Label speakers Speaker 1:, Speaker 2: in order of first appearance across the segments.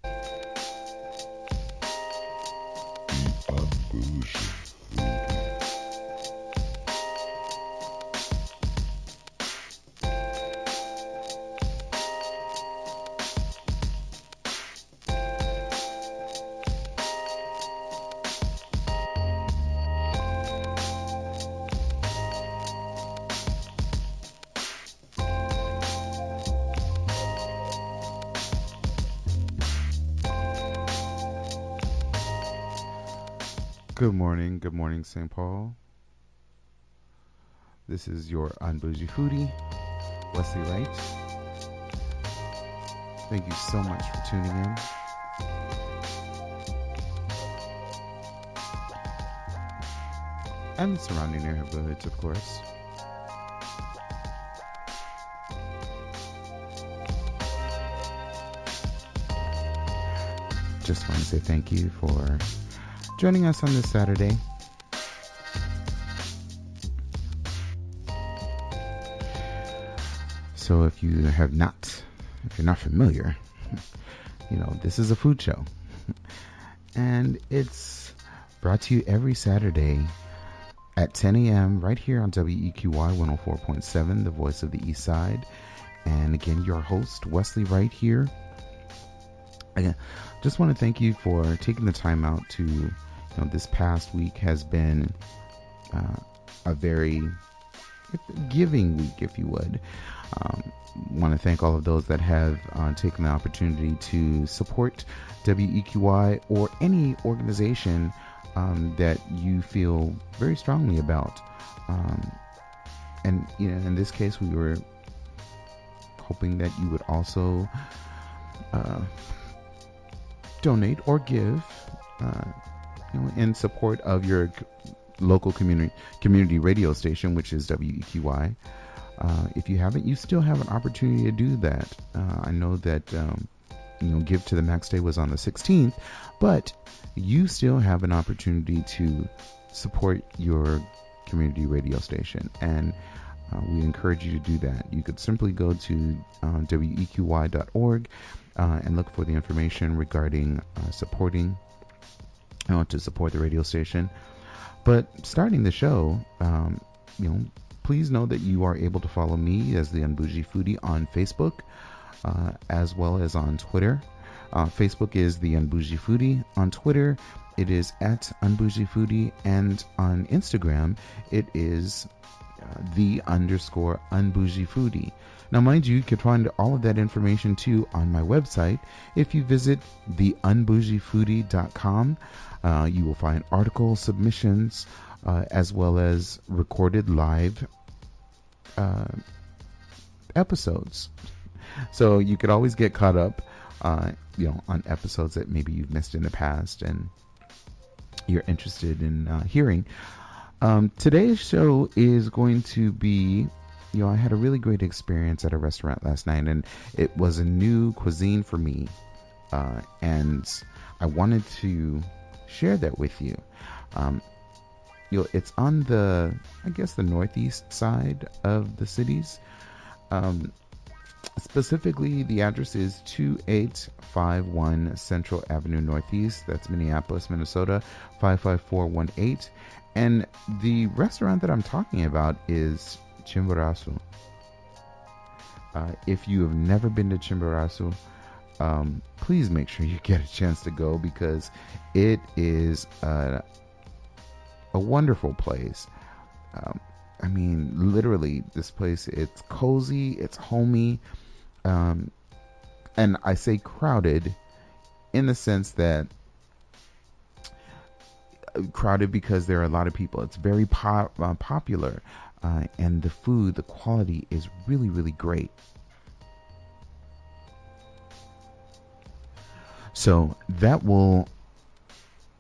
Speaker 1: Un-Bougie. Good morning, St. Paul. This is your Un-Bougie foodie, Wesley Wright. Thank you so much for tuning in. And the surrounding neighborhoods, of course. Just want to say thank you for joining us on this Saturday. So if you're not familiar, this is a food show. And it's brought to you every Saturday at 10 a.m. right here on WEQY 104.7, the voice of the East Side. And again, your host, Wesley Wright here. Again, just want to thank you for taking the time out to, this past week has been a very giving week, if you would. Want to thank all of those that have taken the opportunity to support WEQY or any organization that you feel very strongly about. And in this case, we were hoping that you would also donate or give in support of your local community radio station, which is WEQY. If you haven't, you still have an opportunity to do that. I know that Give to the Max Day was on the 16th, but you still have an opportunity to support your community radio station, and we encourage you to do that. You could simply go to weqy.org and look for the information regarding supporting to support the radio station. But starting the show, please know that you are able to follow me as the Un-Bougie Foodie on Facebook, as well as on Twitter. Facebook is the Un-Bougie Foodie. On Twitter, it is at Un-Bougie Foodie, and on Instagram, it is _Un-Bougie Foodie. Now, mind you can find all of that information too on my website. If you visit theunbougiefoodie.com, you will find articles, submissions, as well as recorded live episodes. So you could always get caught up, on episodes that maybe you've missed in the past and you're interested in hearing. Today's show is going to be, I had a really great experience at a restaurant last night, and it was a new cuisine for me, and I wanted to share that with you. It's on the northeast side of the cities. Specifically, the address is 2851 Central Avenue Northeast. That's Minneapolis, Minnesota, 55418. And the restaurant that I'm talking about is Chimborazo. If you have never been to Chimborazo, please make sure you get a chance to go, because it is a wonderful place. Literally, this place, it's cozy, it's homey, and I say crowded in the sense that crowded because there are a lot of people. It's very popular, and the food, the quality is really, really great. So that will,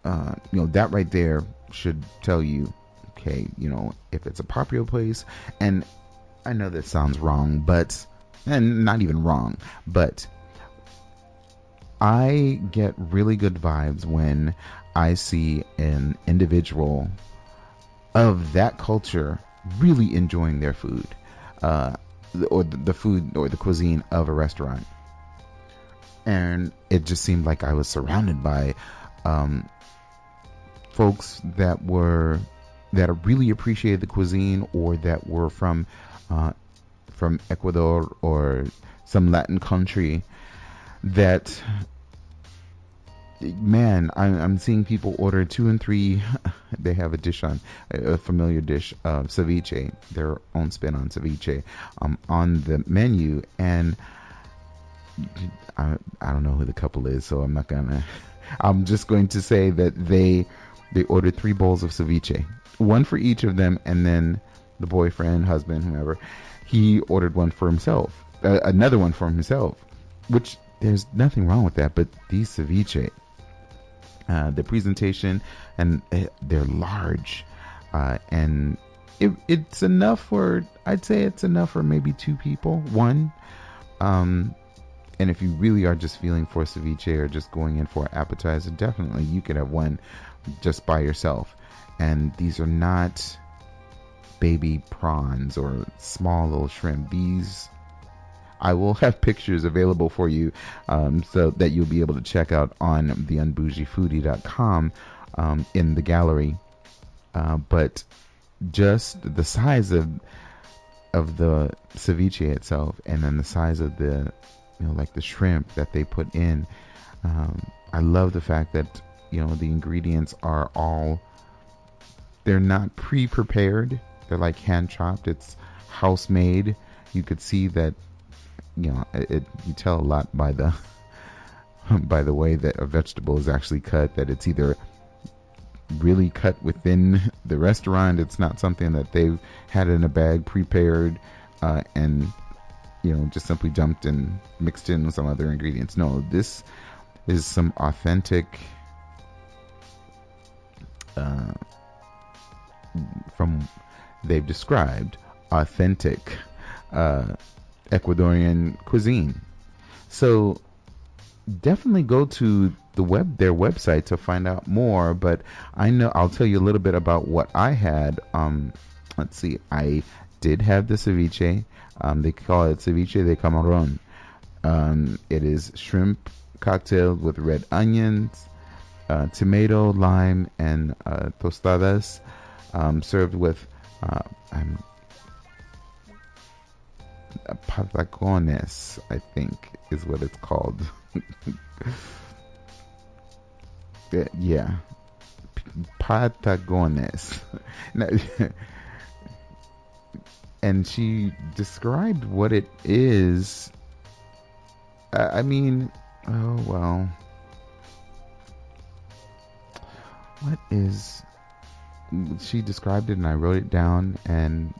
Speaker 1: that right there should tell you, okay, if it's a popular place. And I know that sounds wrong, and not even wrong, but I get really good vibes when I see an individual of that culture really enjoying their food, or the food or the cuisine of a restaurant. And it just seemed like I was surrounded by folks that really appreciated the cuisine, or that were from Ecuador or some Latin country. That, man, I'm seeing people order 2 and 3. They have a dish on a familiar dish, ceviche, their own spin on ceviche, on the menu. And I don't know who the couple is, so I'm just going to say that they ordered 3 bowls of ceviche, one for each of them, and then the boyfriend, husband, whoever, he ordered one for himself, another one for himself, which there's nothing wrong with that. But these ceviche, the presentation, and they're large, and it's enough for, I'd say it's enough for maybe 2 people, one. And if you really are just feeling for ceviche or just going in for an appetizer, definitely you could have one just by yourself. And these are not baby prawns or small little shrimp. These, I will have pictures available for you, so that you'll be able to check out on the unbougiefoodie.com, in the gallery. But just the size of the ceviche itself, and then the size of the, like the shrimp that they put in. I love the fact that, the ingredients are they're not pre-prepared. They're like hand chopped. It's house made. You could see that, you tell a lot by the by the way that a vegetable is actually cut, that it's either really cut within the restaurant. It's not something that they've had in a bag prepared, and just simply jumped and mixed in with some other ingredients. No, this is some authentic, from they've described authentic Ecuadorian cuisine. So definitely go to their website to find out more. But I'll tell you a little bit about what I had. Let's see, I did have the ceviche. They call it ceviche de camarón. It is shrimp cocktail with red onions, tomato, lime, and tostadas, served with patacones, I think is what it's called. Yeah, patacones. And she described what it is. Oh well. What is... She described it and I wrote it down, and,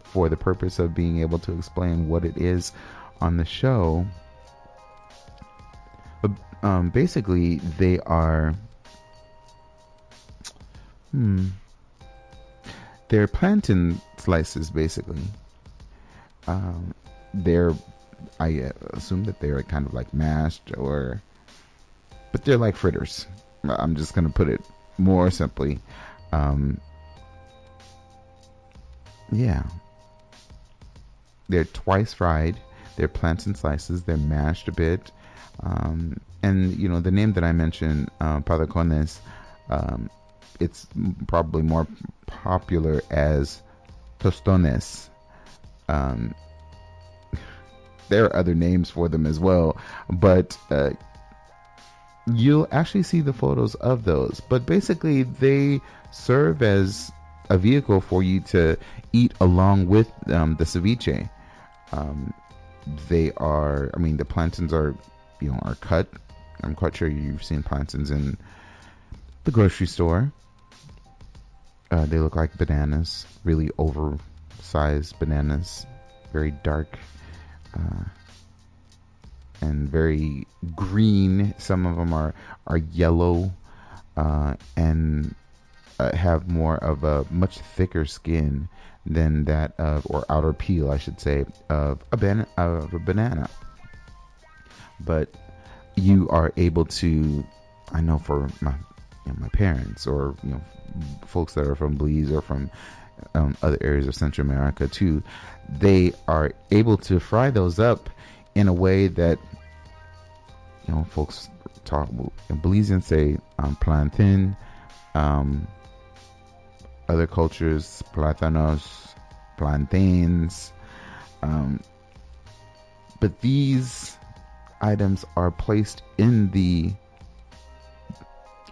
Speaker 1: for the purpose of being able to explain what it is on the show. But basically, they are... They're plantain slices, basically. I assume that they're kind of like mashed, but they're like fritters. I'm just going to put it more simply. Yeah. They're twice fried. They're plantain slices. They're mashed a bit. And, the name that I mentioned, patacones, it's probably more popular as tostones. There are other names for them as well, but you'll actually see the photos of those. But basically, they serve as a vehicle for you to eat along with the ceviche. They are, the plantains are cut. I'm quite sure you've seen plantains in the grocery store. They look like bananas, really oversized bananas, very dark, and very green. Some of them are yellow, and have more of a much thicker skin than that of, or outer peel, I should say, of a banana. But you are able to, I know for my parents, or folks that are from Belize or from other areas of Central America too, they are able to fry those up in a way that folks talk, Belizeans say plantain, um, other cultures, plátanos, plantains. Um, but these items are placed in the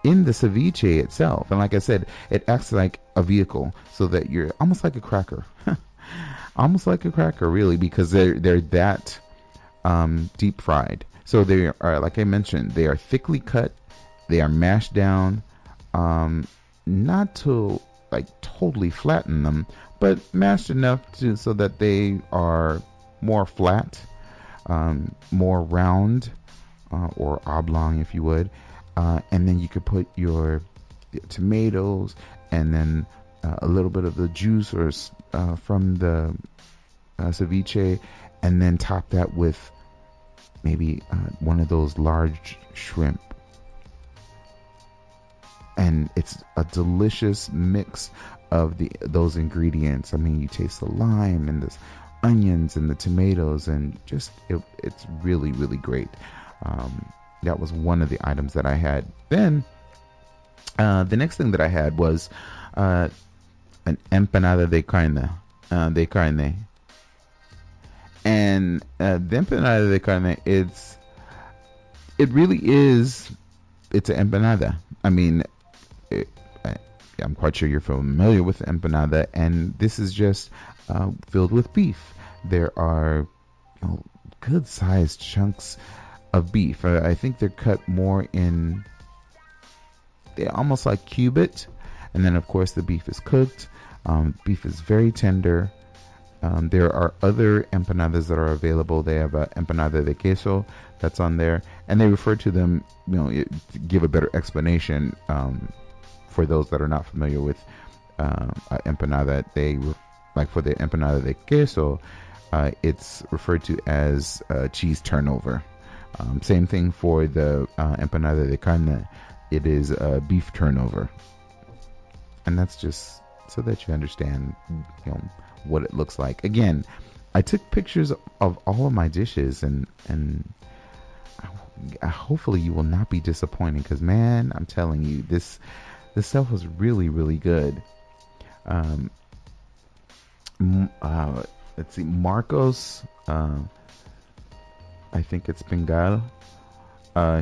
Speaker 1: ceviche itself, and like I said, it acts like a vehicle, so that you're almost like a cracker, almost like a cracker, really, because they're that deep fried. So they are, like I mentioned, they are thickly cut, they are mashed down, not to like totally flatten them, but mashed enough to so that they are more flat, more round, or oblong, if you would. And then you could put your tomatoes, and then a little bit of the juice or from the ceviche, and then top that with maybe one of those large shrimp. And it's a delicious mix of those ingredients. I mean, you taste the lime and the onions and the tomatoes, and just it's really, really great. That was one of the items that I had. Then the next thing that I had was an empanada de carne. And the empanada de carne, it really is, it's an empanada. I mean, I'm quite sure you're familiar with empanada, and this is just filled with beef. There are good sized chunks of beef. I think they're cut more they're almost like cubit, and then of course the beef is cooked. Beef is very tender. There are other empanadas that are available. They have a empanada de queso that's on there, and they refer to them, to give a better explanation for those that are not familiar with empanada. Like for the empanada de queso, it's referred to as cheese turnover. Same thing for the empanada de carne. It is beef turnover, and that's just so that you understand, what it looks like. Again, I took pictures of all of my dishes, and hopefully you will not be disappointed, because man, I'm telling you, this stuff was really, really good. Let's see, Marcos. I think it's Bengal.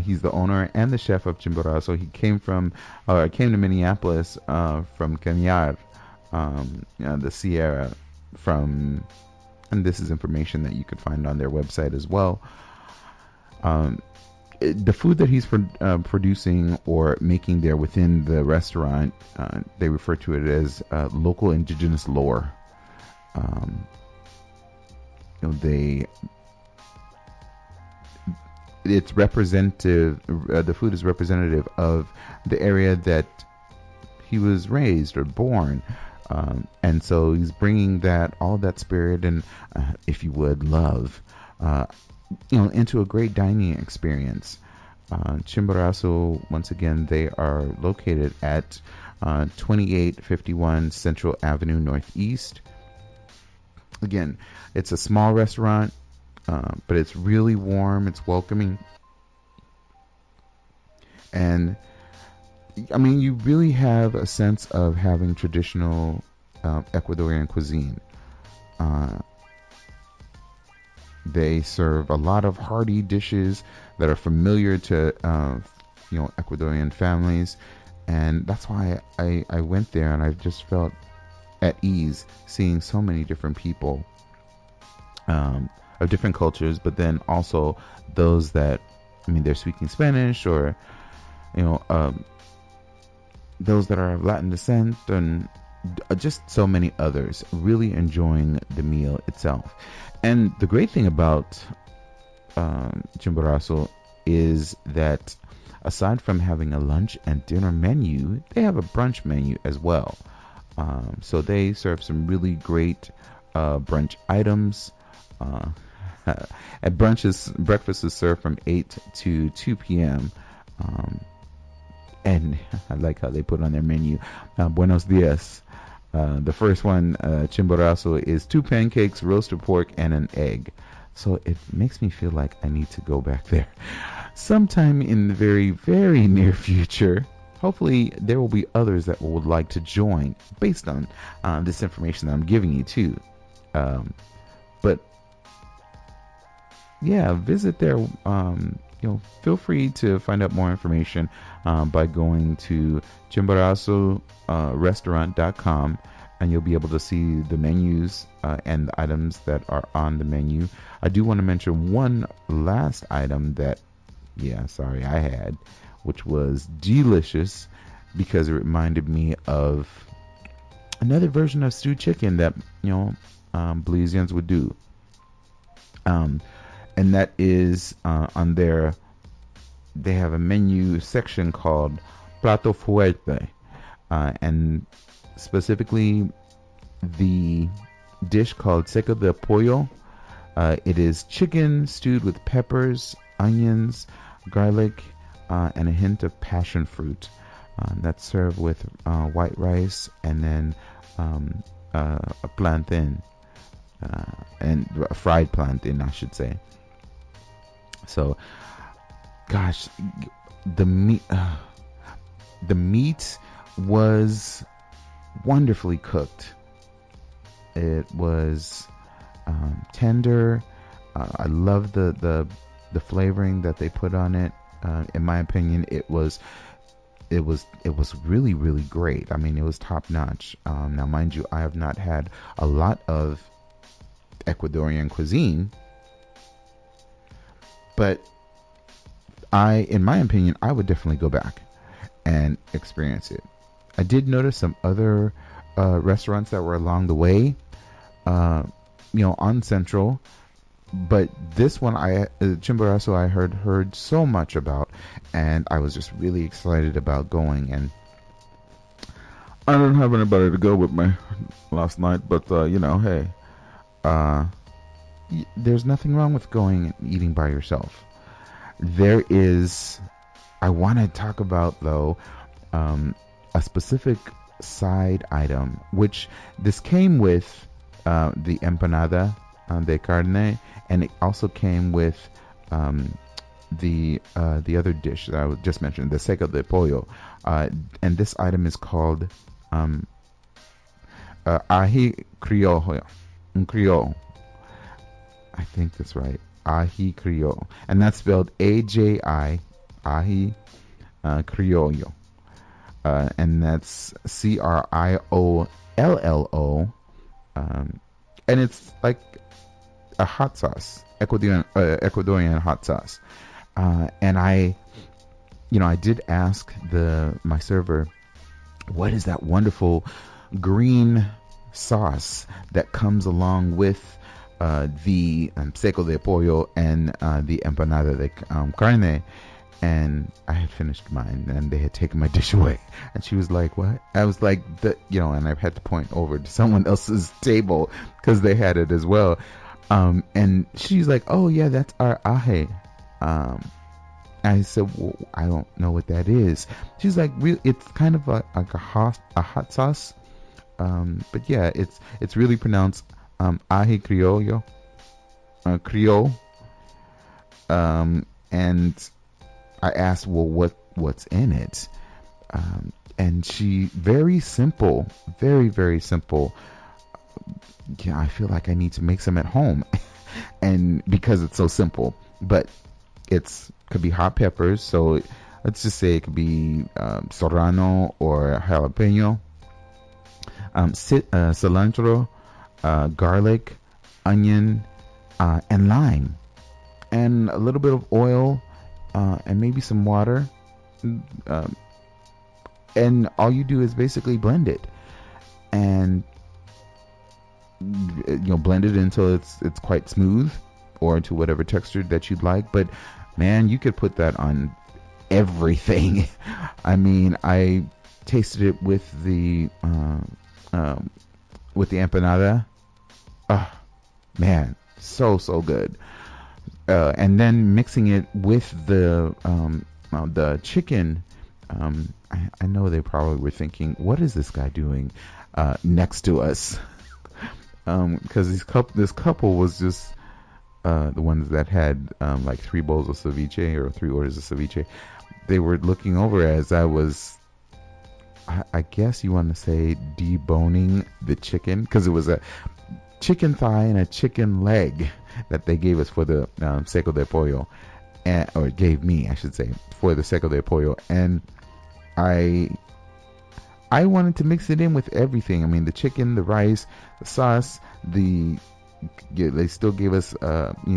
Speaker 1: He's the owner and the chef of Chimborazo. He came to Minneapolis from Cañar, the Sierra, and this is information that you could find on their website as well. The food that he's producing or making there within the restaurant, they refer to it as local indigenous lore. It's representative. The food is representative of the area that he was raised or born, and so he's bringing all that spirit and, if you would, love, into a great dining experience. Chimborazo, once again, they are located at 2851 Central Avenue Northeast. Again, it's a small restaurant. But it's really warm, it's welcoming, and I mean, you really have a sense of having traditional Ecuadorian cuisine. They serve a lot of hearty dishes that are familiar to Ecuadorian families, and that's why I went there, and I just felt at ease seeing so many different people of different cultures, but then also those that, they're speaking Spanish, or those that are of Latin descent, and just so many others, really enjoying the meal itself. And the great thing about Chimborazo is that aside from having a lunch and dinner menu, they have a brunch menu as well. So they serve some really great brunch items. At breakfast is served from 8 to 2 p.m. And I like how they put on their menu, buenos dias. The first one, Chimborazo, is 2 pancakes, roasted pork, and an egg. So it makes me feel like I need to go back there. sometime in the very, very near future, hopefully there will be others that would like to join based on this information that I'm giving you too. But yeah, visit there. Feel free to find out more information by going to Chimborazo restaurant.com, and you'll be able to see the menus and the items that are on the menu. I do want to mention one last item that, I had, which was delicious because it reminded me of another version of stewed chicken that, Belizeans would do. And that is on they have a menu section called Plato Fuerte. And specifically the dish called Seco de Pollo. It is chicken stewed with peppers, onions, garlic, and a hint of passion fruit. That's served with white rice and then a plantain, and a fried plantain, I should say. So, gosh, the meat was wonderfully cooked. It was tender. I love the flavoring that they put on it. In my opinion, it was really, really great. I mean, it was top notch. Now, mind you, I have not had a lot of Ecuadorian cuisine, but in my opinion, I would definitely go back and experience it. I did notice some other restaurants that were along the way, on Central, but this one, Chimborazo, I heard so much about, and I was just really excited about going. And I didn't have anybody to go with me last night, but hey, there's nothing wrong with going and eating by yourself. I want to talk about, though, a specific side item, which this came with the empanada de carne, and it also came with the other dish that I just mentioned, the seco de pollo, and this item is called Aji Criollo, Criollo. I think that's right. Aji Criollo. And that's spelled A-J-I, Aji Criollo. And that's Criollo. And it's like a hot sauce, Ecuadorian hot sauce. And I did ask my server, what is that wonderful green sauce that comes along with the seco de pollo and the empanada de carne? And I had finished mine, and they had taken my dish away. And she was like, what? I was like, and I had to point over to someone else's table because they had it as well. And she's like, oh yeah, that's our aje. I said, well, I don't know what that is. She's like, it's kind of like a hot sauce. But yeah, it's really pronounced Aji Criollo, Creole. And I asked, well, what's in it? And she, very simple, very, very simple. Yeah, I feel like I need to make some at home, and because it's so simple. But could be hot peppers. So let's just say it could be serrano or jalapeno. Cilantro, garlic, onion, and lime, and a little bit of oil, and maybe some water. And all you do is basically blend it, and blend it until it's quite smooth, or to whatever texture that you'd like. But man, you could put that on everything. I mean, I tasted it with the empanada. Oh man, so good. And then mixing it with the chicken. I know they probably were thinking, what is this guy doing next to us? Because this couple was just the ones that had like 3 bowls of ceviche or 3 orders of ceviche, they were looking over as I was, I guess you want to say, deboning the chicken, because it was a chicken thigh and a chicken leg that they gave us for the seco de pollo, or gave me, I should say, for the seco de pollo. And I wanted to mix it in with everything. I mean, the chicken, the rice, the sauce, they still gave us,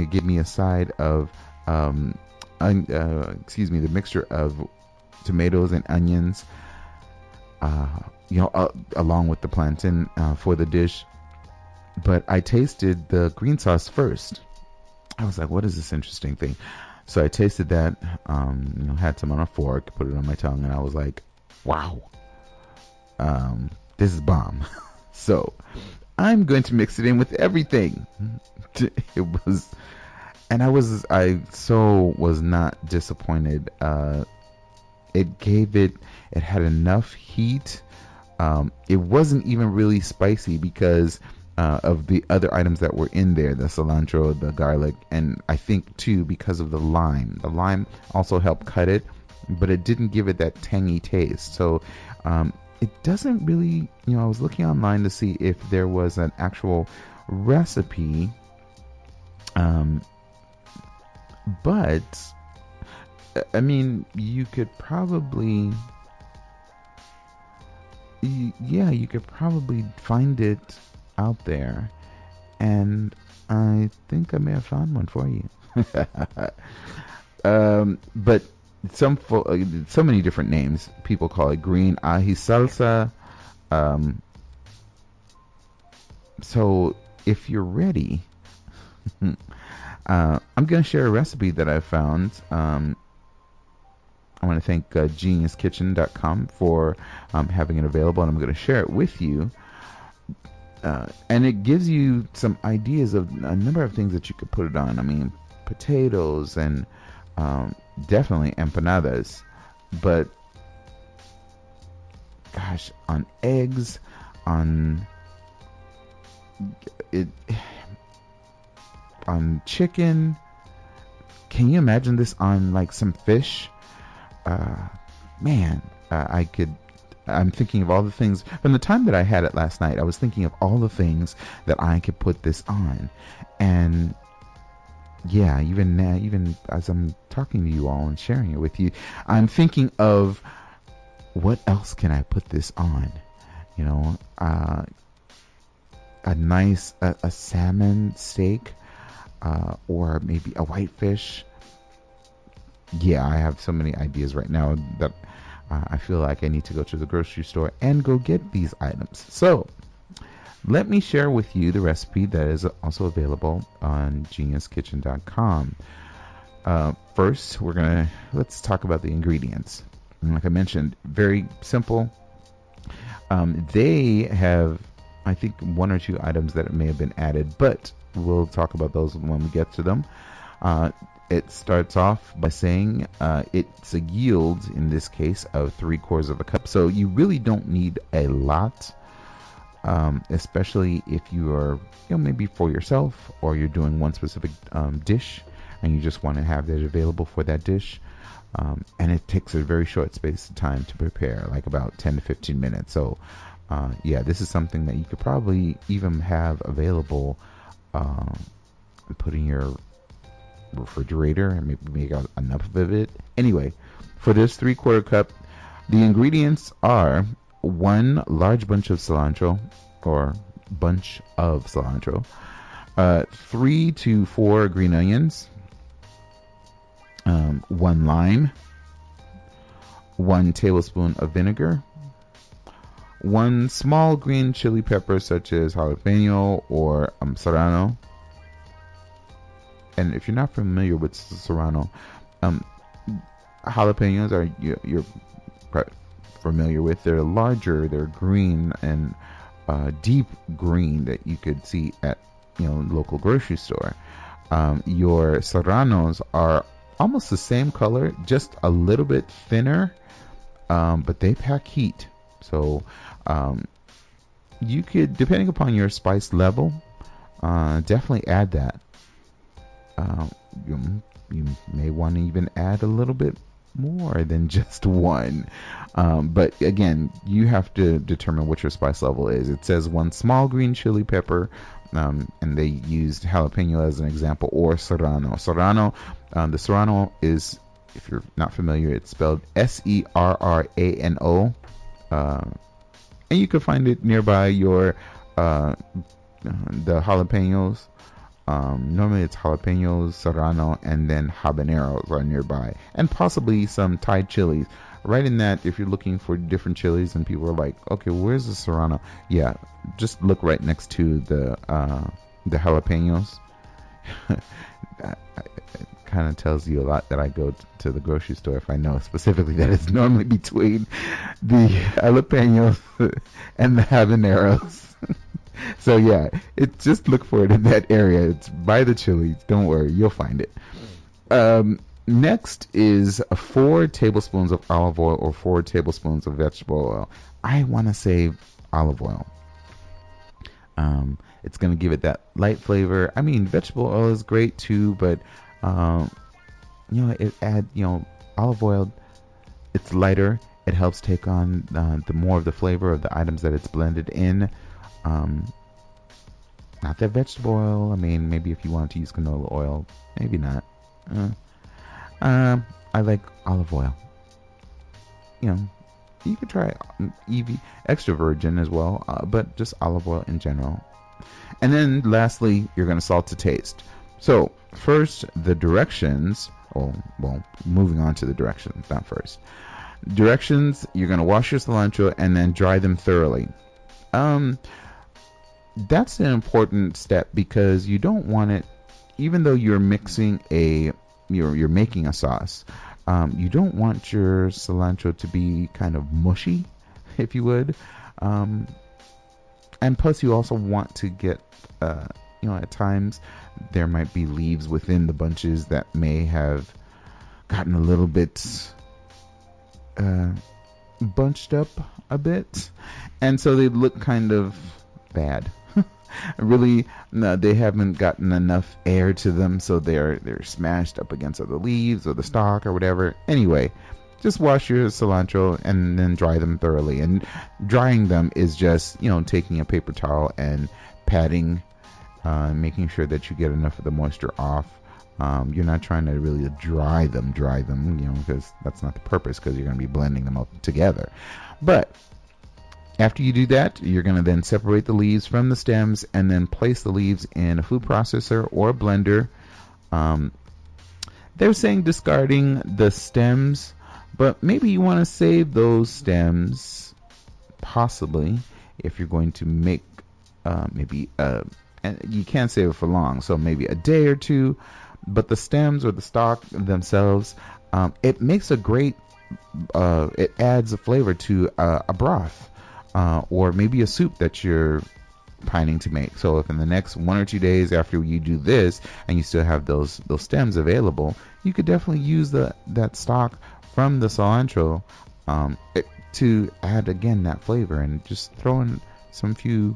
Speaker 1: give me a side of, the mixture of tomatoes and onions, along with the plantain for the dish. But I tasted the green sauce first. I was like, what is this interesting thing? So I tasted that, had some on a fork, put it on my tongue, and I was like, wow, this is bomb. So I'm going to mix it in with everything. It was, and I was not disappointed. It had enough heat. It wasn't even really spicy because of the other items that were in there, the cilantro, the garlic, and I think too because of the lime. The lime also helped cut it, but it didn't give it that tangy taste. So it doesn't really, I was looking online to see if there was an actual recipe, but I mean, you could probably, you could probably find it out there, and I think I may have found one for you. But so many different names. People call it green ají salsa. So if you're ready, I'm going to share a recipe that I found. I want to thank geniuskitchen.com for having it available, and I'm going to share it with you. And it gives you some ideas of a number of things that you could put it on. I mean, potatoes and definitely empanadas, but gosh, on eggs, on chicken. Can you imagine this on like some fish? I'm thinking of all the things from the time that I had it last night. I was thinking of all the things that I could put this on, and yeah, even now, even as I'm talking to you all and sharing it with you, I'm thinking of what else can I put this on? A nice a salmon steak, or maybe a whitefish. Yeah, I have so many ideas right now that I feel like I need to go to the grocery store and go get these items. So let me share with you the recipe that is also available on geniuskitchen.com. First, let's talk about the ingredients. And like I mentioned, very simple. They have, I think, 1 or 2 items that may have been added, but we'll talk about those when we get to them. It starts off by saying it's a yield, in this case, of 3/4 cup. So you really don't need a lot, especially if you are, maybe for yourself, or you're doing one specific dish and you just want to have that available for that dish. And it takes a very short space of time to prepare, like about 10 to 15 minutes. So, this is something that you could probably even have available, put in your refrigerator and maybe make out enough of it. Anyway, for this 3/4 cup, the ingredients are 1 large bunch of cilantro, 3 to 4 green onions, 1 lime, 1 tablespoon of vinegar, 1 small green chili pepper such as jalapeno or serrano. And if you're not familiar with serrano, jalapenos are you're familiar with. They're larger, they're green, and deep green that you could see at local grocery store. Your serranos are almost the same color, just a little bit thinner, but they pack heat. So you could, depending upon your spice level, definitely add that. Uh, you, you may want to even add a little bit more than just one. But again, you have to determine what your spice level is. It says 1 small green chili pepper, and they used jalapeno as an example, or serrano. The serrano is, if you're not familiar, it's spelled Serrano. And you can find it nearby your the jalapenos. Normally it's jalapenos, serrano, and then habaneros are nearby, and possibly some Thai chilies. Right in that, if you're looking for different chilies and people are like, okay, where's the serrano? Yeah, just look right next to the jalapenos. It kind of tells you a lot that I go to the grocery store if I know specifically that it's normally between the jalapenos and the habaneros. So yeah, just look for it in that area. It's by the chilies. Don't worry, you'll find it. Next is 4 tablespoons of olive oil or 4 tablespoons of vegetable oil. I want to say olive oil. It's going to give it that light flavor. I mean, vegetable oil is great too, but olive oil, it's lighter. It helps take on the more of the flavor of the items that it's blended in. Not that vegetable oil. I mean, maybe if you want to use canola oil, maybe not. I like olive oil. You could try extra virgin as well, but just olive oil in general. And then lastly, you're going to salt to taste. So first, the directions. Moving on to the directions, not first. Directions, you're going to wash your cilantro and then dry them thoroughly. That's an important step because you don't want it, even though you're mixing you're making a sauce, you don't want your cilantro to be kind of mushy, if you would. And plus you also want to get, at times there might be leaves within the bunches that may have gotten a little bit bunched up a bit, and so they look kind of bad. Really, no, they haven't gotten enough air to them, so they're smashed up against other leaves or the stalk or whatever. Anyway, just wash your cilantro and then dry them thoroughly. And drying them is just, taking a paper towel and patting, making sure that you get enough of the moisture off. You're not trying to really dry them, because that's not the purpose, because you're going to be blending them up together. But after you do that, you're going to then separate the leaves from the stems and then place the leaves in a food processor or a blender. They're saying discarding the stems, but maybe you want to save those stems, possibly, if you're going to make and you can't save it for long, so maybe a day or two. But the stems or the stalk themselves, it makes a great, it adds a flavor to a broth. Or maybe a soup that you're planning to make. So if in the next 1 or 2 days after you do this and you still have those stems available, you could definitely use that stalk from the cilantro to add again that flavor, and just throw in some few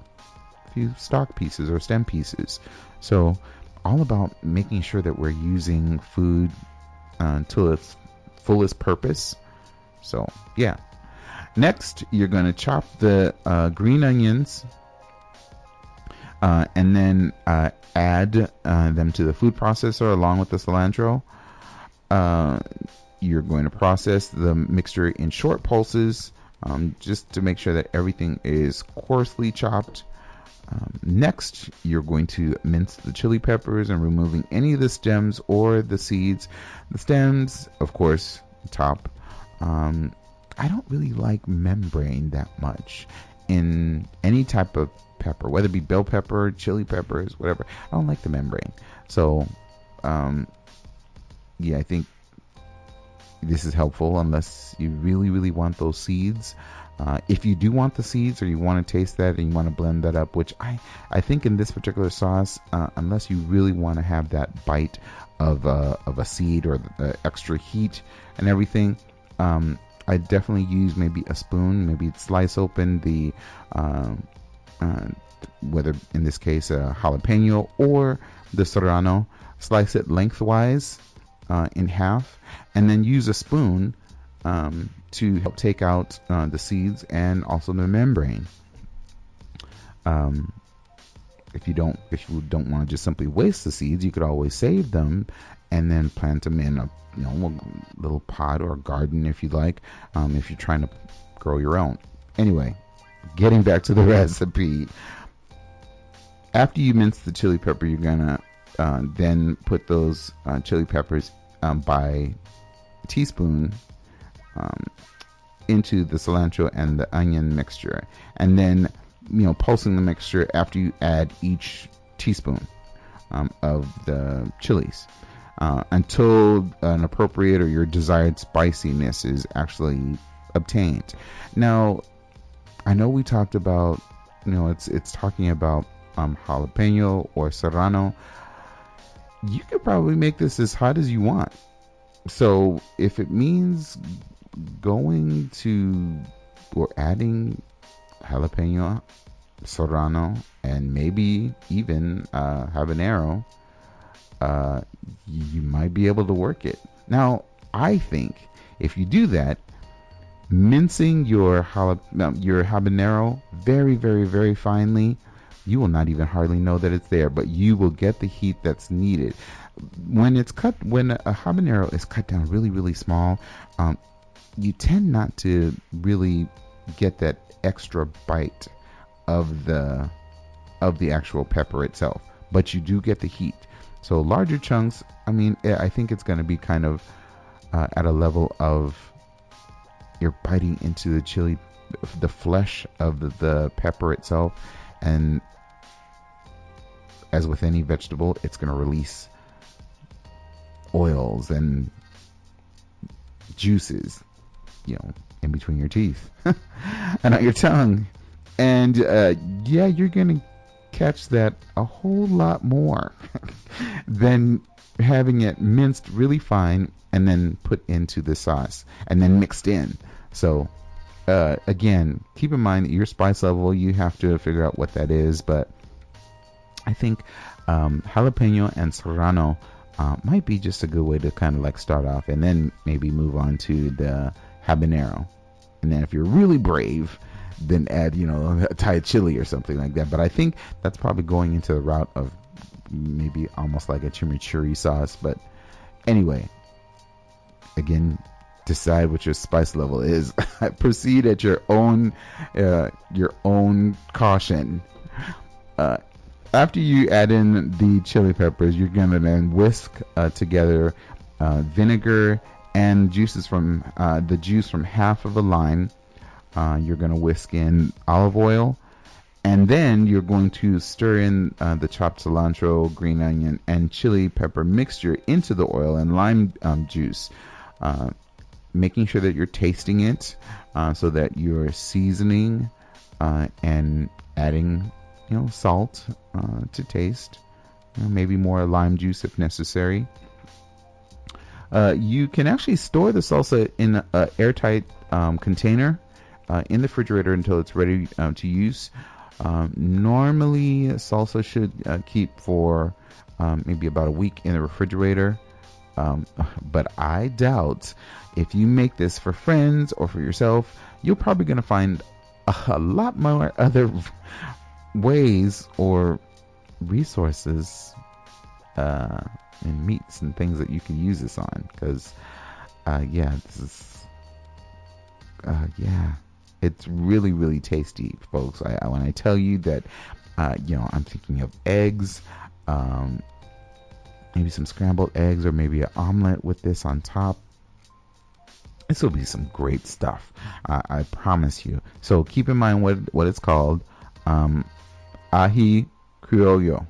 Speaker 1: stalk pieces or stem pieces. So all about making sure that we're using food to its fullest purpose. So yeah. Next, you're going to chop the green onions and then add them to the food processor along with the cilantro. You're going to process the mixture in short pulses just to make sure that everything is coarsely chopped. Next, you're going to mince the chili peppers and removing any of the stems or the seeds. The stems, of course, top. I don't really like membrane that much in any type of pepper, whether it be bell pepper, chili peppers, whatever. I don't like the membrane. So, I think this is helpful unless you really, really want those seeds. If you do want the seeds, or you want to taste that and you want to blend that up, which I think in this particular sauce, unless you really want to have that bite of a seed or the extra heat and everything, I definitely use maybe a spoon, maybe slice open the, whether in this case a jalapeno or the serrano, Slice it lengthwise in half, and then use a spoon to help take out the seeds and also the membrane. Um, if you don't want to just simply waste the seeds, you could always save them and then plant them in a little pot or garden if you like. If you're trying to grow your own. Anyway, getting back to the recipe. After you mince the chili pepper, you're gonna then put those chili peppers by teaspoon into the cilantro and the onion mixture, and then pulsing the mixture after you add each teaspoon of the chilies until an appropriate or your desired spiciness is actually obtained. Now, I know we talked about it's talking about jalapeno or serrano. You could probably make this as hot as you want. So if it means going to or adding jalapeno, serrano, and maybe even habanero, you might be able to work it. Now, I think if you do that, mincing your habanero very, very, very finely, you will not even hardly know that it's there, but you will get the heat that's needed. When a habanero is cut down really, really small, you tend not to really get that extra bite of the actual pepper itself, but you do get the heat. So larger chunks, I think it's going to be kind of at a level of you're biting into the chili, the flesh of the pepper itself, and as with any vegetable, it's going to release oils and juices, in between your teeth and on your tongue. And you're going to catch that a whole lot more than having it minced really fine and then put into the sauce and then mixed in. So again, keep in mind that your spice level, you have to figure out what that is, but I think jalapeno and serrano might be just a good way to kind of like start off, and then maybe move on to the habanero. And then if you're really brave, then add a Thai chili or something like that. But I think that's probably going into the route of maybe almost like a chimichurri sauce. But anyway, again, decide what your spice level is. Proceed at your own caution. After you add in the chili peppers, you're gonna then whisk together vinegar and juices from the juice from half of a lime. You're gonna whisk in olive oil, and then you're going to stir in the chopped cilantro, green onion, and chili pepper mixture into the oil and lime juice, making sure that you're tasting it, so that you're seasoning and adding salt to taste, maybe more lime juice if necessary. You can actually store the salsa in an airtight container in the refrigerator until it's ready to use. Normally, salsa should keep for maybe about a week in the refrigerator. But I doubt if you make this for friends or for yourself, you're probably going to find a lot more other ways or resources and meats and things that you can use this on, because it's really, really tasty, folks. When I tell you that I'm thinking of eggs, maybe some scrambled eggs or maybe an omelet with this on top. This will be some great stuff, I promise you. So keep in mind what it's called. Aji Criollo,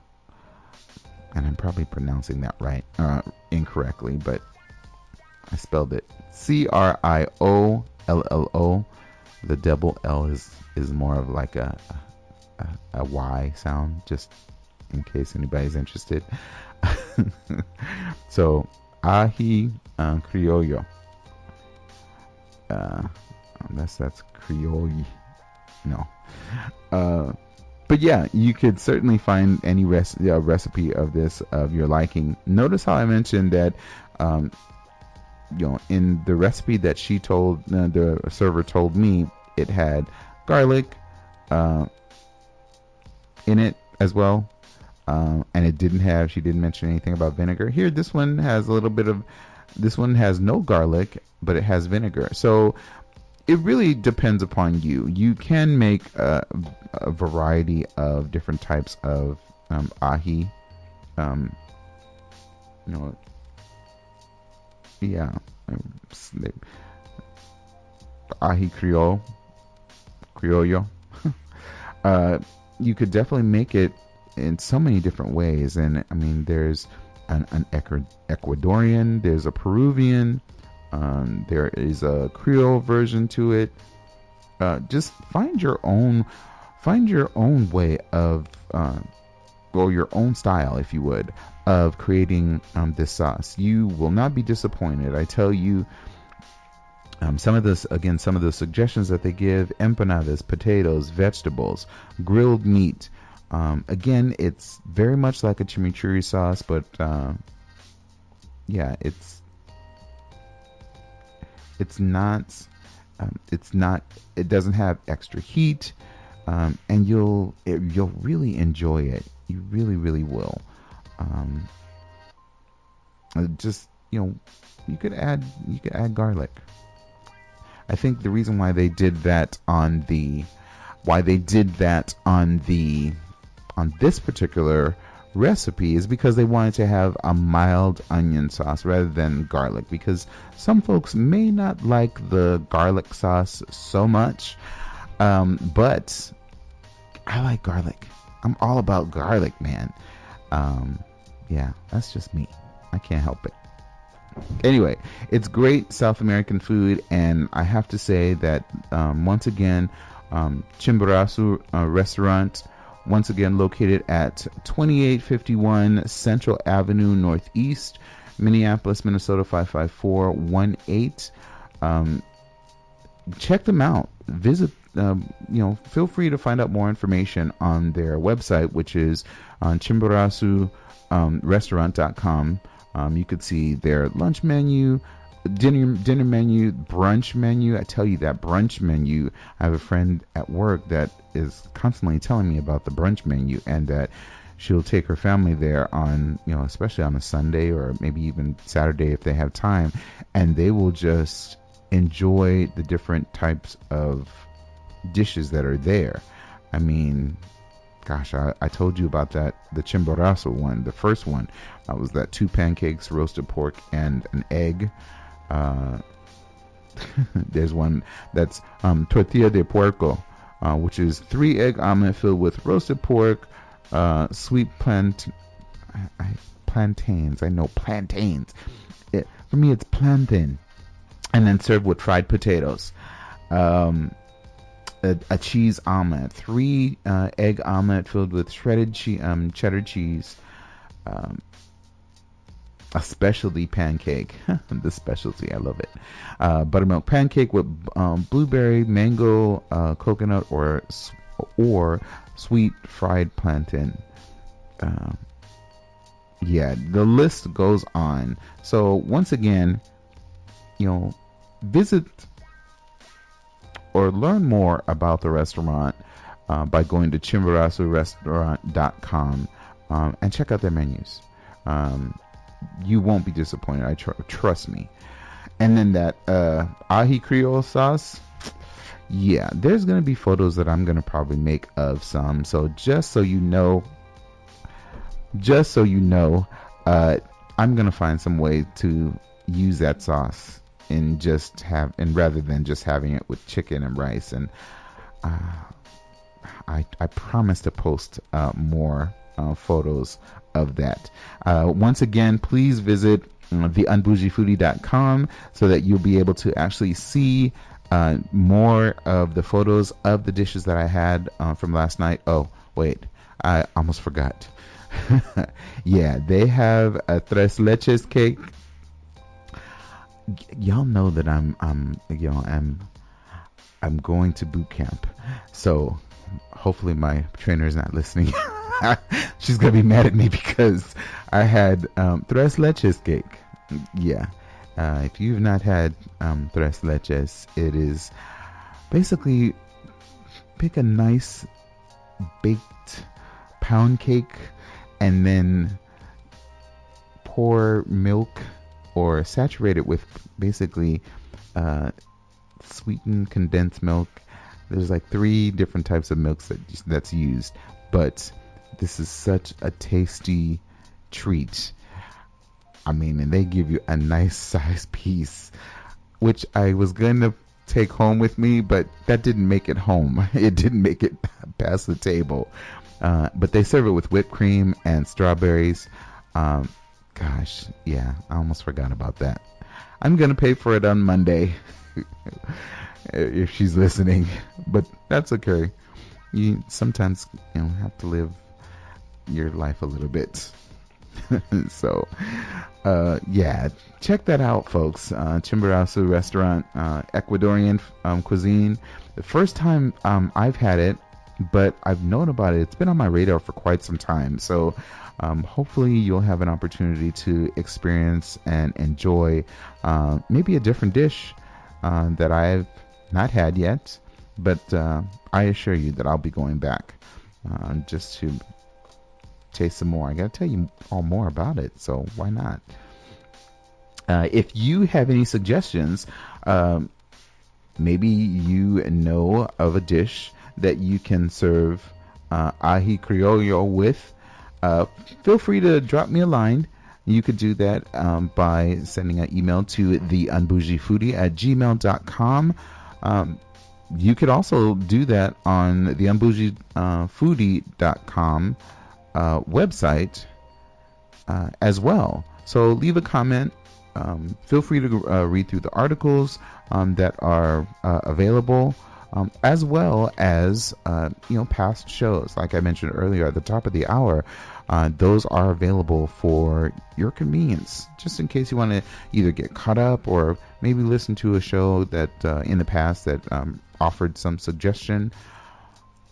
Speaker 1: and I'm probably pronouncing that right incorrectly, but I spelled it Criollo. The double L is more of like a Y sound, just in case anybody's interested. So Aji Criollo. Unless that's Criollo. No. But yeah, you could certainly find any recipe of this of your liking. Notice how I mentioned that, um, in the recipe that she told, the server told me, it had garlic uh, in it as well. And she didn't mention anything about vinegar. Here, this one has a little bit of, this one has no garlic, but it has vinegar. So it really depends upon you. You can make a variety of different types of ahi. Um, you know, yeah, aji criollo. uh, you could definitely make it in so many different ways, and I mean, there's an Ecuadorian, there's a Peruvian, there is a Creole version to it. Just find your own way of, or your own style, if you would, of creating this sauce. You will not be disappointed. I tell you, some of the suggestions that they give: empanadas, potatoes, vegetables, grilled meat. Again, it's very much like a chimichurri sauce, but yeah, it's not. It doesn't have extra heat, and you'll really enjoy it. You really, really will. Um, just you could add garlic. I think the reason why they did that on this particular recipe is because they wanted to have a mild onion sauce rather than garlic, because some folks may not like the garlic sauce so much, but I like garlic. I'm all about garlic, man. Yeah, that's just me. I can't help it. Anyway, it's great South American food, and I have to say that, once again, Chimborazo restaurant, once again located at 2851 Central Avenue Northeast, Minneapolis, Minnesota 55418. Check them out. Visit. Feel free to find out more information on their website, which is on chimborazorestaurant.com. You could see their lunch menu, dinner menu, brunch menu. I tell you, that brunch menu, I have a friend at work that is constantly telling me about the brunch menu, and that she'll take her family there on, especially on a Sunday or maybe even Saturday if they have time, and they will just enjoy the different types of dishes that are there. I mean, gosh, I told you about the Chimborazo one, the first one. Was that 2 pancakes, roasted pork, and an egg. There's one that's tortilla de puerco, which is 3 egg omelet filled with roasted pork, sweet plantains. I know plantains. For me, it's plantain. And then served with fried potatoes. A cheese omelet, 3 egg omelet filled with shredded cheddar cheese, a specialty pancake, the specialty, I love it, buttermilk pancake with blueberry, mango, coconut, or sweet fried plantain. Yeah, the list goes on. So once again, visit or learn more about the restaurant by going to chimborazorestaurant.com, and check out their menus. You won't be disappointed. Trust me. And then that Aji Criollo sauce, yeah, there's going to be photos that I'm going to probably make of some. So just so you know, I'm going to find some way to use that sauce and rather than just having it with chicken and rice. And I promise to post more photos of that. Once again, please visit the Un-Bougie so that you'll be able to actually see more of the photos of the dishes that I had from last night. Oh, wait, I almost forgot. Yeah, they have a tres leches cake. Y'all know that I'm going to boot camp, so hopefully my trainer is not listening. She's gonna be mad at me because I had tres leches cake. Yeah. If you've not had tres leches, it is basically pick a nice baked pound cake and then pour milk or saturate it with basically sweetened condensed milk. There's like 3 different types of milks that's used, but this is such a tasty treat. I mean, and they give you a nice size piece, which I was going to take home with me, but that didn't make it home. It didn't make it past the table. But they serve it with whipped cream and strawberries. Gosh, yeah, I almost forgot about that. I'm going to pay for it on Monday if she's listening, but that's okay. You sometimes, have to live your life a little bit. So, yeah, check that out, folks. Chimborazo restaurant, Ecuadorian cuisine. The first time I've had it, but I've known about it. It's been on my radar for quite some time. So hopefully you'll have an opportunity to experience and enjoy maybe a different dish that I've not had yet. But I assure you that I'll be going back just to taste some more. I got to tell you all more about it. So why not? If you have any suggestions, maybe you know of a dish that you can serve Aji Criollo with, feel free to drop me a line. You could do that by sending an email to the Un-Bougie@gmail.com. You could also do that on the Un-Bougie.com website as well. So leave a comment. Feel free to read through the articles that are available, as well as past shows. Like I mentioned earlier at the top of the hour, those are available for your convenience, just in case you want to either get caught up or maybe listen to a show that in the past that offered some suggestion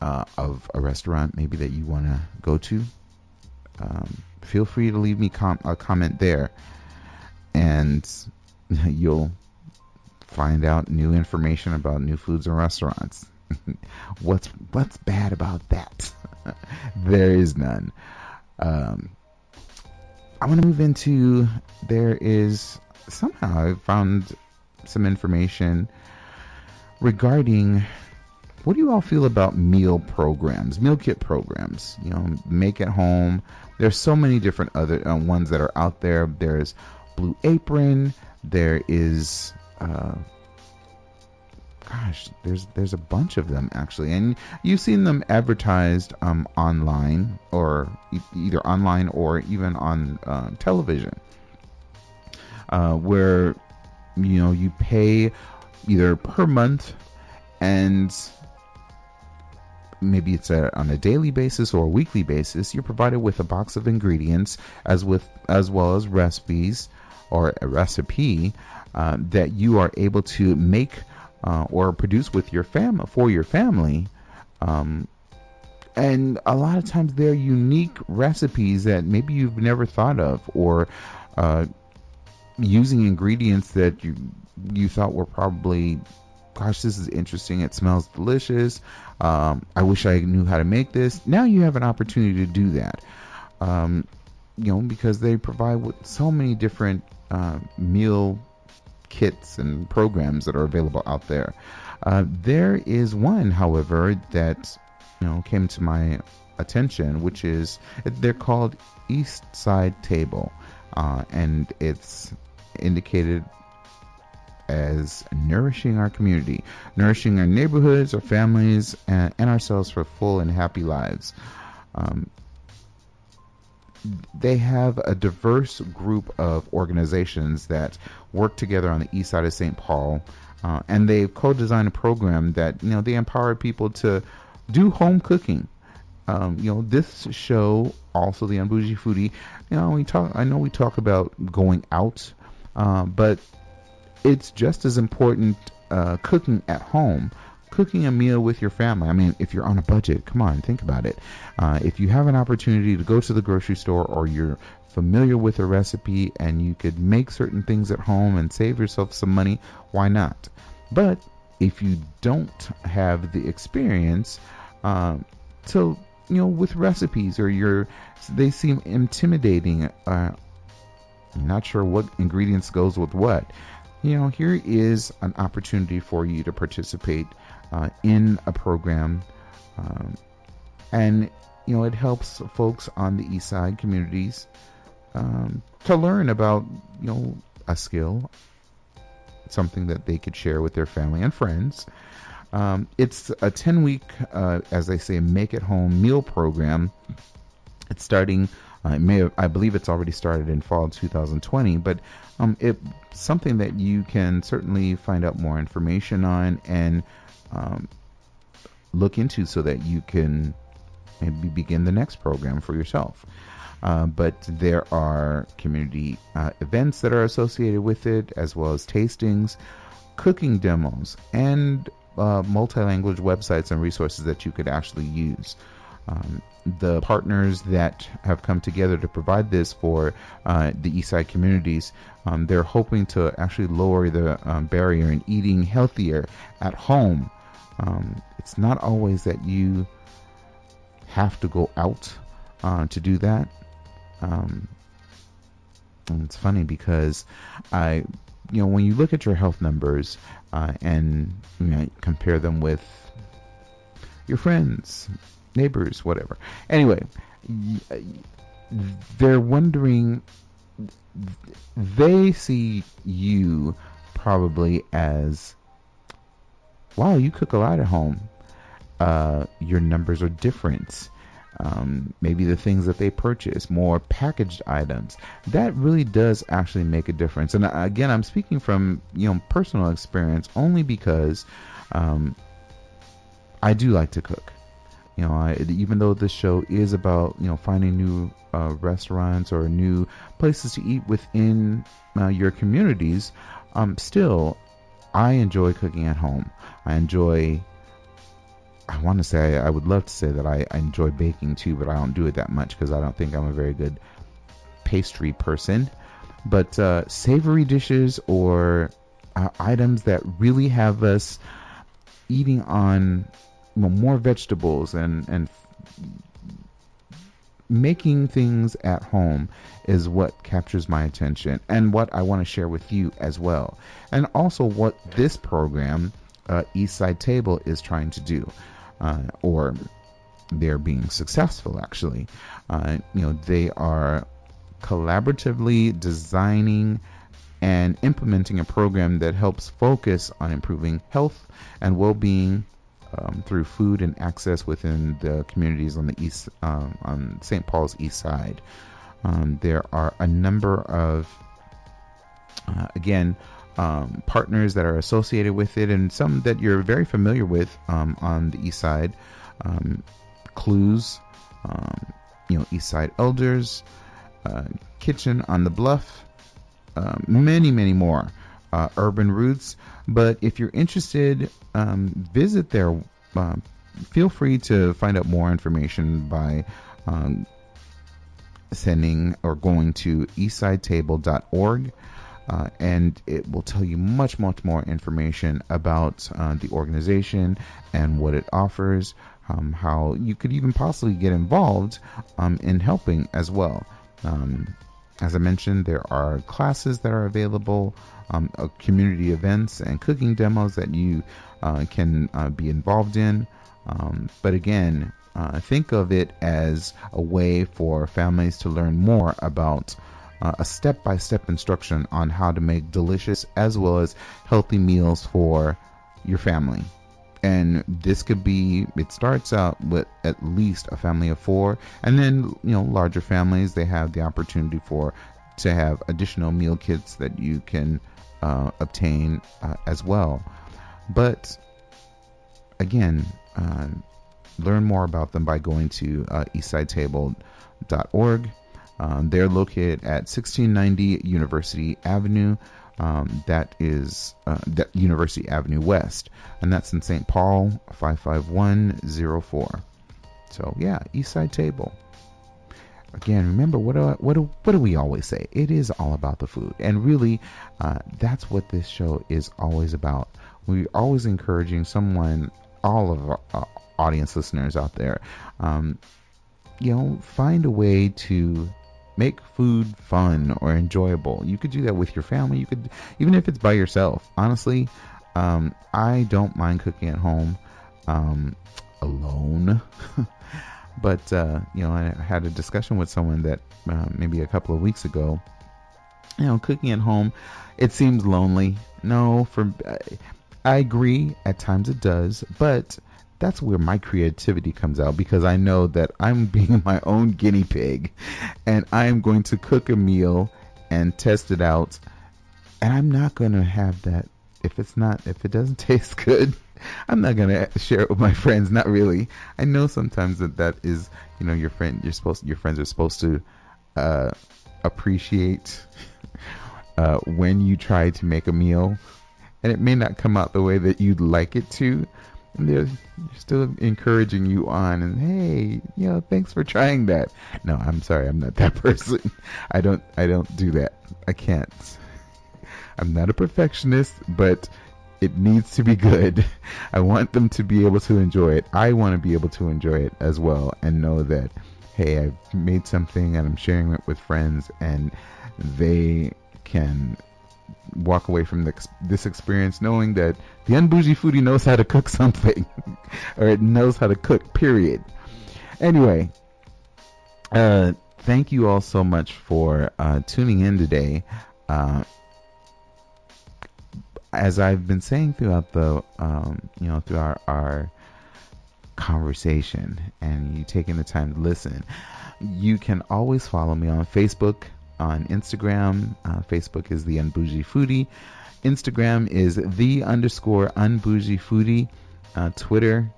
Speaker 1: of a restaurant maybe that you want to go to. Feel free to leave me a comment there, and you'll find out new information about new foods and restaurants. What's bad about that? There is none. I want to move into, there is, somehow I found some information regarding, what do you all feel about meal programs, meal kit programs? Make at home. There's so many different other ones that are out there. There's Blue Apron. There is, there's a bunch of them actually, and you've seen them advertised online, or either online or even on television, where you pay either per month, and maybe it's on a daily basis or a weekly basis. You're provided with a box of ingredients as well as recipes, or a recipe that you are able to make or produce with for your family. And a lot of times they're unique recipes that maybe you've never thought of, or using ingredients that you thought were probably, gosh, this is interesting, it smells delicious, I wish I knew how to make this. Now you have an opportunity to do that, because they provide with so many different meal kits and programs that are available out there. There is one, however, that came to my attention, which is, they're called East Side Table, and it's indicated as nourishing our community, nourishing our neighborhoods, our families, and ourselves for full and happy lives. They have a diverse group of organizations that work together on the east side of St. Paul, and they've co-designed a program that they empower people to do home cooking. This show, also the Un-Bougie Foodie, I know we talk about going out, but it's just as important cooking at home, cooking a meal with your family. I mean, if you're on a budget, come on, think about it. If you have an opportunity to go to the grocery store, or you're familiar with a recipe and you could make certain things at home and save yourself some money, why not? But if you don't have the experience, so with recipes, or they seem intimidating, I'm not sure what ingredients goes with what, here is an opportunity for you to participate in a program, and it helps folks on the East Side communities to learn about a skill, something that they could share with their family and friends. It's a 10-week, as they say, make-at-home meal program. It's starting, I believe it's already started in fall 2020, but it's something that you can certainly find out more information on and look into, so that you can maybe begin the next program for yourself. But there are community events that are associated with it, as well as tastings, cooking demos, and multi-language websites and resources that you could actually use. The partners that have come together to provide this for the Eastside communities, they're hoping to actually lower the barrier in eating healthier at home. It's not always that you have to go out to do that. And it's funny because when you look at your health numbers and compare them with your friends, neighbors, whatever. Anyway, they're wondering, they see you probably as, wow, you cook a lot at home. Your numbers are different. Maybe the things that they purchase, more packaged items, that really does actually make a difference. And again, I'm speaking from personal experience, only because I do like to cook. Even though this show is about finding new restaurants or new places to eat within your communities, still I enjoy cooking at home. I want to say, I would love to say that I enjoy baking too, but I don't do it that much because I don't think I'm a very good pastry person. But savory dishes, or items that really have us eating on more vegetables and making things at home, is what captures my attention, and what I want to share with you as well. And also what this program, Eastside Table, is trying to do. Or they're being successful, actually. They are collaboratively designing and implementing a program that helps focus on improving health and well-being through food and access within the communities on the on St. Paul's East Side. There are a number of, partners that are associated with it, and some that you're very familiar with on the East Side. Clues, East Side Elders, Kitchen on the Bluff, many, many more. Urban Roots. But if you're interested, visit there. Feel free to find out more information by sending or going to eastsidetable.org. And it will tell you much, much more information about the organization and what it offers, how you could even possibly get involved in helping as well. As I mentioned, there are classes that are available, community events and cooking demos that you can be involved in. But again, think of it as a way for families to learn more about a step-by-step instruction on how to make delicious as well as healthy meals for your family. And this could be, it starts out with at least a family of 4, and then larger families, they have the opportunity to have additional meal kits that you can obtain as well. But again, learn more about them by going to eastsidetable.org. They're located at 1690 University Avenue, That is that University Avenue West, and that's in St. Paul, 55104. So yeah, East Side Table. Again, remember, what do we always say? It is all about the food, and really, that's what this show is always about. We're always encouraging someone, all of our audience listeners out there, find a way to make food fun or enjoyable. You could do that with your family. You could, even if it's by yourself. Honestly, I don't mind cooking at home alone. But, I had a discussion with someone that maybe a couple of weeks ago, cooking at home, it seems lonely. No, I agree. At times it does, but that's where my creativity comes out, because I know that I'm being my own guinea pig, and I am going to cook a meal and test it out. And I'm not going to have that. If it doesn't taste good, I'm not going to share it with my friends. Not really. I know sometimes that is, your friends are supposed to appreciate when you try to make a meal, and it may not come out the way that you'd like it to. And they're still encouraging you on, and hey, thanks for trying that. No, I'm sorry, I'm not that person. I don't do that. I can't. I'm not a perfectionist, but it needs to be good. I want them to be able to enjoy it. I want to be able to enjoy it as well, and know that, hey, I've made something and I'm sharing it with friends, and they can walk away from this experience knowing that the Un-Bougie foodie knows how to cook something, or it knows how to cook, period. Anyway, thank you all so much for tuning in today. As I've been saying throughout through our conversation, and you taking the time to listen, you can always follow me on Facebook, on Instagram. Facebook is the Un-Bougie Foodie. Instagram is _Un-Bougie Foodie. Twitter,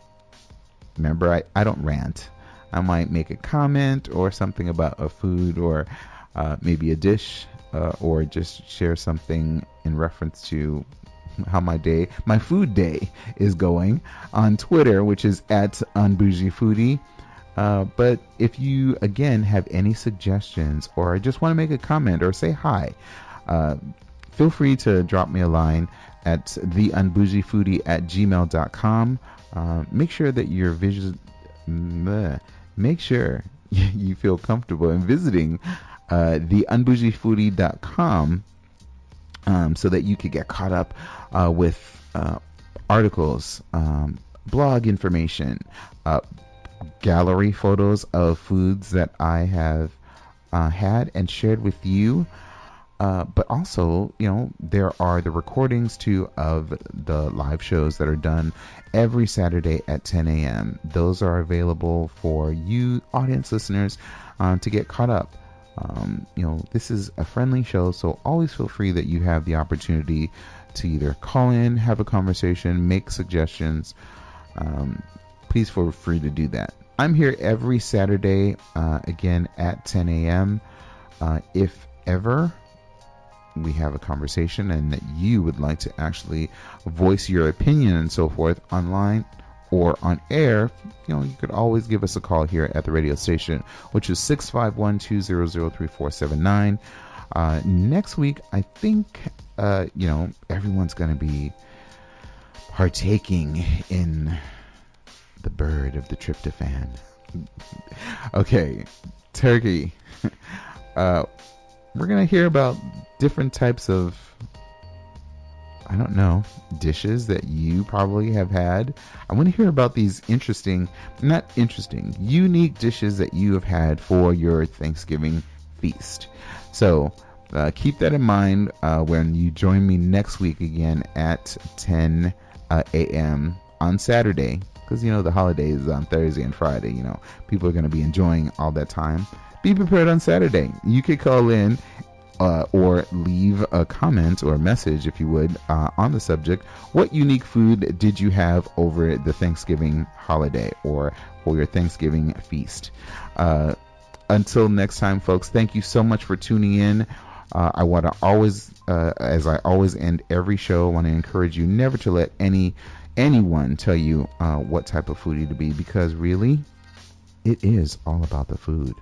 Speaker 1: remember, I don't rant. I might make a comment or something about a food, or maybe a dish, or just share something in reference to how my food day is going on Twitter, which is at Un-Bougie Foodie. But if you, again, have any suggestions, or just want to make a comment or say hi, feel free to drop me a line at theunbougiefoodie@gmail.com. Make sure that make sure you feel comfortable in visiting theunbougiefoodie.com, so that you could get caught up with articles, blog information, gallery photos of foods that I have had and shared with you. But also, there are the recordings too of the live shows that are done every Saturday at 10 a.m. Those are available for you audience listeners to get caught up. This is a friendly show, so always feel free that you have the opportunity to either call in, have a conversation, make suggestions. Please feel free to do that. I'm here every Saturday, again at 10 a.m. If ever we have a conversation and that you would like to actually voice your opinion and so forth online or on air, you could always give us a call here at the radio station, which is 651-200-3479. Next week, I think, everyone's going to be partaking in the bird of the tryptophan. Okay, turkey. We're going to hear about different types of, dishes that you probably have had. I want to hear about these unique dishes that you have had for your Thanksgiving feast. So keep that in mind when you join me next week again at 10 a.m. on Saturday, because, the holiday is on Thursday and Friday. People are going to be enjoying all that time. Be prepared on Saturday. You could call in or leave a comment or a message, if you would, on the subject. What unique food did you have over the Thanksgiving holiday or for your Thanksgiving feast? Until next time, folks, thank you so much for tuning in. I want to always, as I always end every show, I want to encourage you never to let anyone tell you what type of foodie to be, because really, it is all about the food.